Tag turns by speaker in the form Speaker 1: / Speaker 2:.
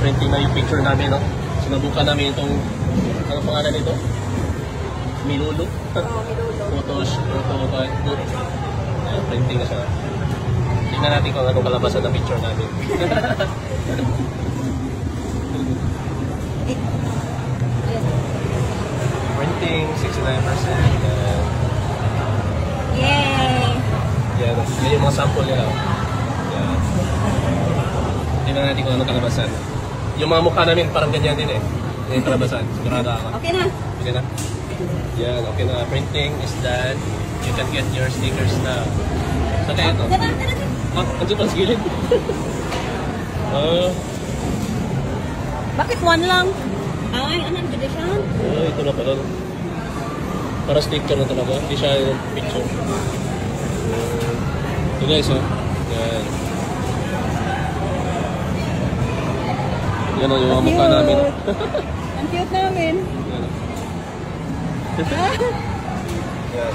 Speaker 1: printing na yung picture namin, no? Sinubukan namin itong, ano pangalan nito? Milulu. Photo. Ayan, printing na siya. Tingnan natin kung anong kalabasan ng picture namin. Printing, 69%.
Speaker 2: Yay!
Speaker 1: Yan yung mga sample nila. Yan. Tingnan natin kung anong kalabasan. Yung mga mukha namin parang ganyan din eh. Yung kalabasan. Sigurado ako.
Speaker 2: Okay na.
Speaker 1: Okay na? Yan, okay na. Printing is done. You can get your stickers now. So, kaya ito. Andiyo pa sa gilid.
Speaker 2: Bakit one lang? Ay, ano ang siya?
Speaker 1: Ito na pala. Para sticker na talaga. Hindi siya yung picture. Ito guys, oh. Yan. Yan yung mga mukha namin.
Speaker 2: Ang cute namin.
Speaker 1: Yan. Yan.